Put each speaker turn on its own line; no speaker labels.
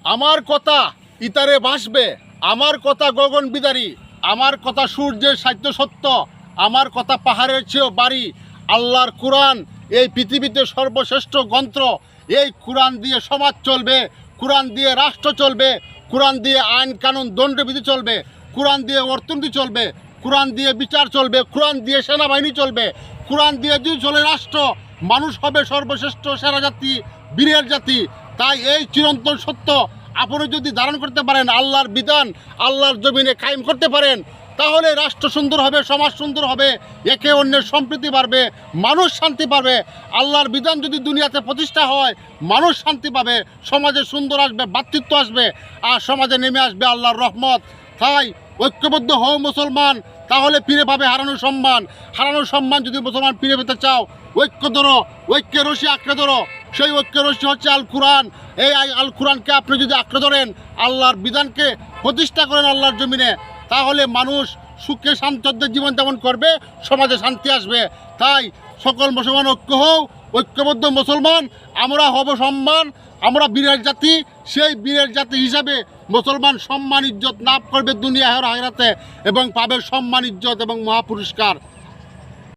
আমার কথা ইতারে ভাসবে, আমার কথা গগন বিদারী, আমার কথা সূর্যের সাধ্য সত্য, আমার কথা পাহাড়ের চেয়েও বাড়ি। আল্লাহর কোরআন এই পৃথিবীতে সর্বশ্রেষ্ঠ গ্রন্থ। এই কোরআন দিয়ে সমাজ চলবে, কোরআন দিয়ে রাষ্ট্র চলবে, কোরআন দিয়ে আইন কানুন দণ্ডবিধি চলবে, কোরআন দিয়ে অর্থনীতি চলবে, কোরআন দিয়ে বিচার চলবে, কোরআন দিয়ে সেনাবাহিনী চলবে। কোরআন দিয়ে যদি চলে রাষ্ট্র, মানুষ হবে সর্বশ্রেষ্ঠ সেরা জাতি, বীরের জাতি। তাই এই চিরন্তন সত্য আপনি যদি ধারণ করতে পারেন, আল্লাহর বিধান আল্লাহর জমিনে কায়েম করতে পারেন, তাহলে রাষ্ট্র সুন্দর হবে, সমাজ সুন্দর হবে, একে অন্যের সম্প্রীতি বাড়বে, মানুষ শান্তি পাবে। আল্লাহর বিধান যদি দুনিয়াতে প্রতিষ্ঠা হয়, মানুষ শান্তি পাবে, সমাজে সুন্দর আসবে, ভ্রাতৃত্ব আসবে, আর সমাজে নেমে আসবে আল্লাহর রহমত। তাই ঐক্যবদ্ধ হও মুসলমান, তাহলে ফিরে পাবে হারানো সম্মান। হারানো সম্মান যদি মুসলমান ফিরে পেতে চাও, ঐক্য ধরো, ঐক্যের রশি আঁকড়ে ধরো। সেই ঐক্যের রশি হচ্ছে আল কোরআন। এই আল কোরআনকে আপনি যদি আঁকড়ে ধরেন, আল্লাহর বিধানকে প্রতিষ্ঠা করেন আল্লাহর জমিনে, তাহলে মানুষ সুখে শান্তদের জীবনযাপন করবে, সমাজে শান্তি আসবে। তাই সকল মুসলমান ঐক্য হও, ঐক্যবদ্ধ মুসলমান, আমরা হব সম্মান, আমরা বীরের জাতি। সেই বীরের জাতি হিসাবে মুসলমান সম্মান ইজ্জত লাভ করবে দুনিয়া আর আখিরাতে, এবং পাবে সম্মান ইজ্জত এবং মহাপুরস্কার।